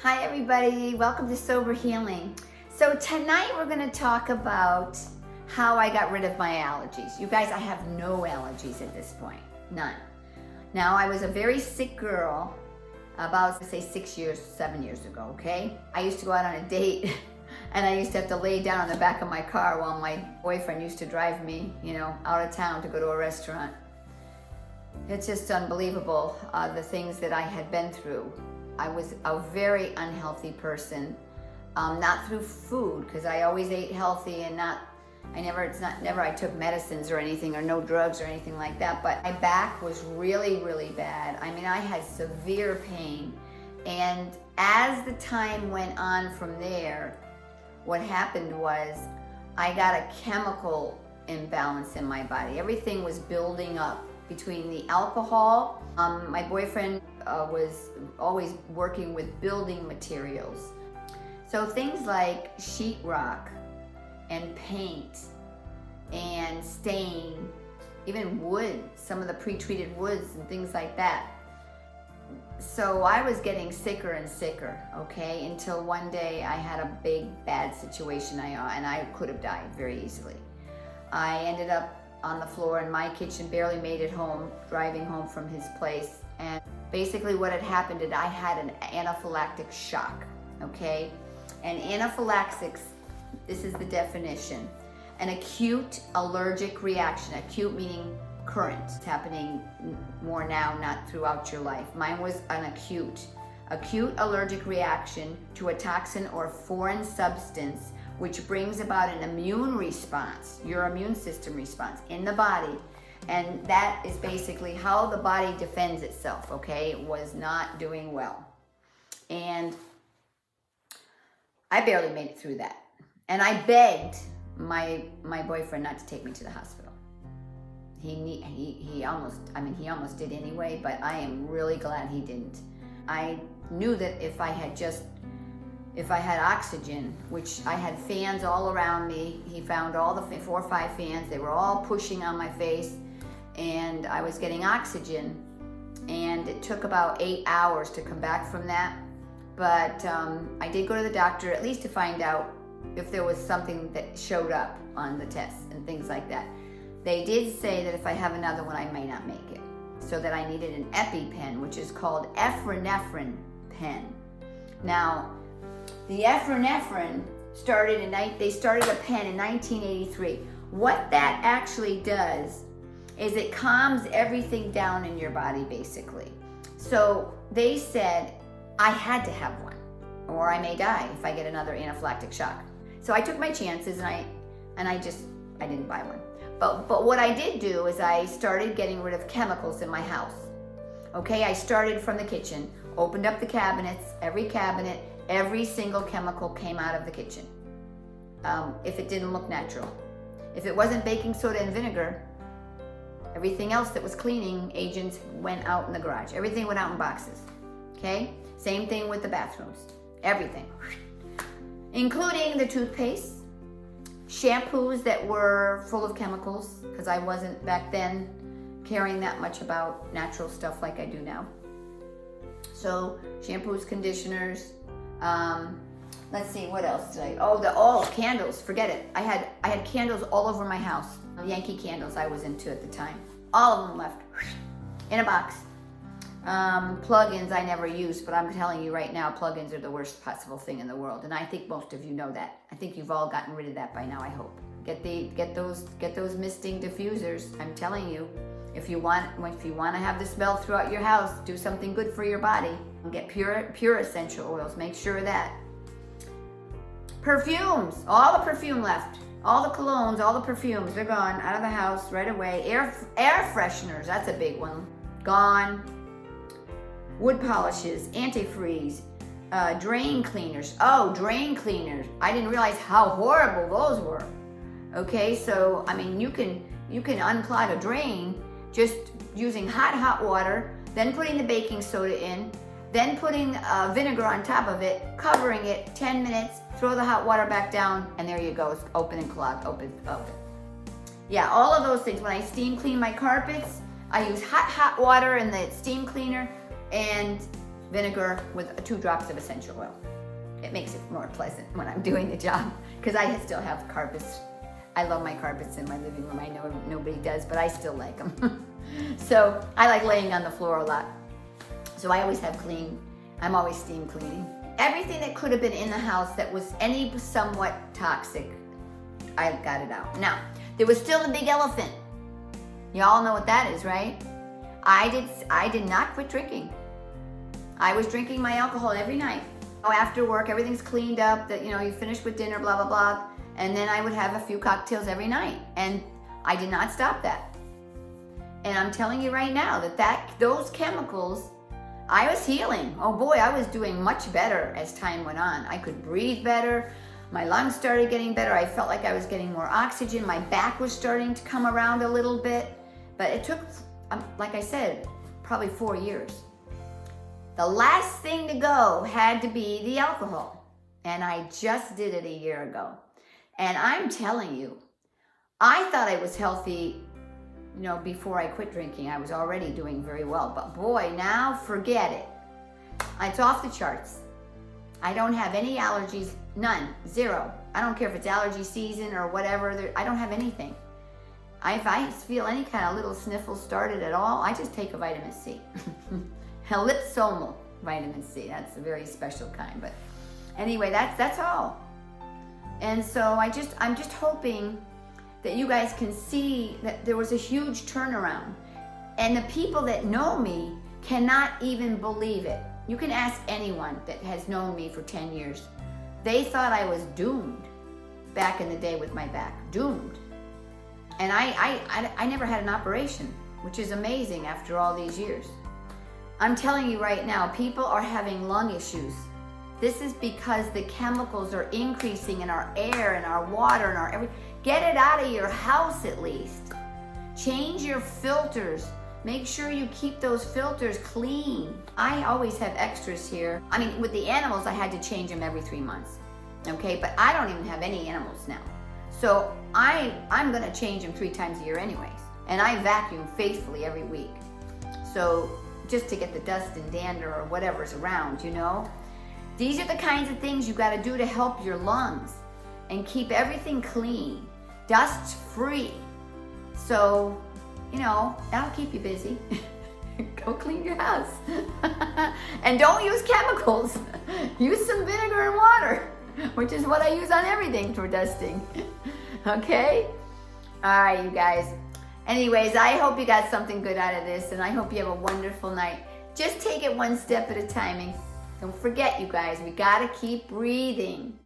Hi everybody, welcome to Sober Healing. So tonight we're going to talk about how I got rid of my allergies. You guys, I have no allergies at this point, none. Now I was a very sick girl about, say, 7 years ago, okay? I used to go out on a date and I used to have to lay down in the back of my car while my boyfriend used to drive me, out of town to go to a restaurant. It's just unbelievable, the things that I had been through. I was a very unhealthy person, not through food, because I always ate healthy and never I took medicines or anything, or no drugs or anything like that, but my back was really, really bad. I mean, I had severe pain, and as the time went on from there, what happened was I got a chemical imbalance in my body. Everything was building up between the alcohol. My boyfriend was always working with building materials. So things like sheetrock and paint and stain, even wood, some of the pre-treated woods and things like that. So I was getting sicker and sicker, okay, until one day I had a big bad situation and I could have died very easily. I ended up on the floor in my kitchen, barely made it home, driving home from his place. And basically what had happened is I had an anaphylactic shock, okay? And anaphylaxis, this is the definition, an acute allergic reaction, acute meaning current. It's happening more now, not throughout your life. Mine was an acute allergic reaction to a toxin or foreign substance which brings about an immune response, your immune system response in the body. And that is basically how the body defends itself, okay? It was not doing well. And I barely made it through that. And I begged my boyfriend not to take me to the hospital. He almost did anyway, but I am really glad he didn't. I knew that if I had oxygen, which I had fans all around me, he found all the 4 or 5 fans, they were all pushing on my face, and I was getting oxygen, and it took about 8 hours to come back from that. But I did go to the doctor at least to find out if there was something that showed up on the tests and things like that. They did say that if I have another one, I may not make it, so that I needed an EpiPen, which is called epinephrine pen. Now, the epinephrine they started a pen in 1983. What that actually does is it calms everything down in your body, basically. So they said I had to have one, or I may die if I get another anaphylactic shock. So I took my chances, and I didn't buy one. But what I did do is I started getting rid of chemicals in my house. Okay, I started from the kitchen, opened up the cabinets, every single chemical came out of the kitchen. If it didn't look natural. If it wasn't baking soda and vinegar, everything else that was cleaning agents went out in the garage. Everything went out in boxes, okay? Same thing with the bathrooms, everything. Including the toothpaste, shampoos that were full of chemicals, because I wasn't back then caring that much about natural stuff like I do now. So shampoos, conditioners, let's see, what else did candles, forget it. I had candles all over my house. Yankee candles I was into at the time. All of them left in a box. Plug-ins I never used, but I'm telling you right now, plug-ins are the worst possible thing in the world, and I think most of you know that. I think you've all gotten rid of that by now, I hope. Get those misting diffusers. I'm telling you, if you want to have the smell throughout your house, do something good for your body. Get pure essential oils. Make sure of that. Perfumes, all the perfume left. All the colognes, all the perfumes, they're gone out of the house right away. Air fresheners, that's a big one. Gone. Wood polishes, antifreeze, drain cleaners. Oh, drain cleaners. I didn't realize how horrible those were. Okay, so I mean, you can unclog a drain just using hot water, then putting the baking soda in, then putting vinegar on top of it, covering it 10 minutes, throw the hot water back down, and there you go. It's open and clogged, open. Yeah, all of those things. When I steam clean my carpets, I use hot water in the steam cleaner, and vinegar with 2 drops of essential oil. It makes it more pleasant when I'm doing the job, because I still have carpets. I love my carpets in my living room. I know nobody does, but I still like them. So I like laying on the floor a lot. So I always have I'm always steam cleaning. Everything that could have been in the house that was any somewhat toxic, I got it out. Now, there was still the big elephant. Y'all know what that is, right? I did not quit drinking. I was drinking my alcohol every night. After work, everything's cleaned up, that you finish with dinner, blah, blah, blah. And then I would have a few cocktails every night. And I did not stop that. And I'm telling you right now that those chemicals, I was healing. Oh boy, I was doing much better as time went on. I could breathe better. My lungs started getting better. I felt like I was getting more oxygen. My back was starting to come around a little bit. But it took, like I said, probably 4 years. The last thing to go had to be the alcohol. And I just did it a year ago. And I'm telling you, I thought I was healthy, before I quit drinking. I was already doing very well. But boy, now forget it. It's off the charts. I don't have any allergies, none, 0. I don't care if it's allergy season or whatever. I don't have anything. If I feel any kind of little sniffle started at all, I just take a vitamin C. Liposomal vitamin C. That's a very special kind. But anyway, that's all. And so I'm just hoping that you guys can see that there was a huge turnaround. And the people that know me cannot even believe it. You can ask anyone that has known me for 10 years. They thought I was doomed back in the day with my back. Doomed. And I never had an operation, which is amazing after all these years. I'm telling you right now, people are having lung issues. This is because the chemicals are increasing in our air and our water and our everything. Get it out of your house at least. Change your filters. Make sure you keep those filters clean. I always have extras here. With the animals, I had to change them every 3 months. Okay, but I don't even have any animals now. So I'm gonna change them 3 times a year anyways. And I vacuum faithfully every week. So just to get the dust and dander or whatever's around, These are the kinds of things you gotta do to help your lungs and keep everything clean, dust free. So, that'll keep you busy. Go clean your house. And don't use chemicals. Use some vinegar and water, which is what I use on everything for dusting. Okay? All right, you guys. Anyways, I hope you got something good out of this, and I hope you have a wonderful night. Just take it one step at a time, and don't forget, you guys, we gotta keep breathing.